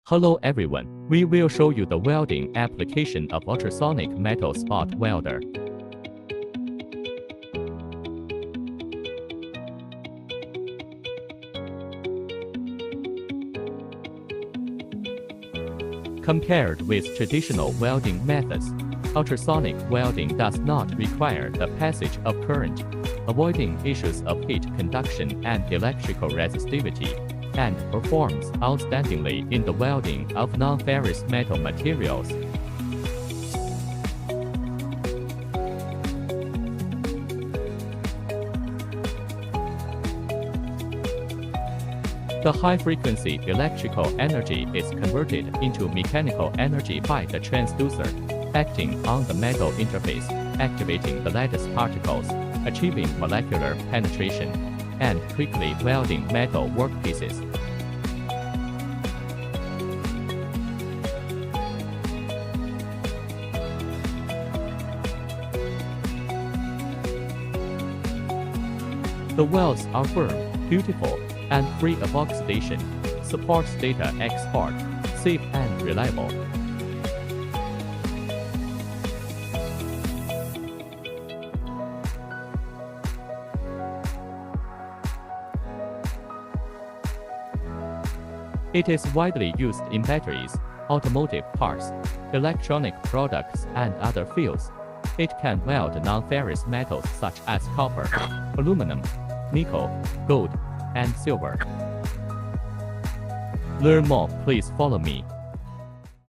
Hello everyone, we will show you the welding application of ultrasonic metal spot welder. Compared with traditional welding methods, ultrasonic welding does not require the passage of current, avoiding issues of heat conduction and electrical resistivity, and performs outstandingly in the welding of non-ferrous metal materials. The high-frequency electrical energy is converted into mechanical energy by the transducer, acting on the metal interface, activating the lattice particles, achieving molecular penetration, and quickly welding metal workpieces. The welds are firm, beautiful, and free of oxidation, supports data export, safe and reliable. It is widely used in batteries, automotive parts, electronic products, and other fields. It can weld non-ferrous metals such as copper, aluminum, nickel, gold, and silver. Learn more, please follow me.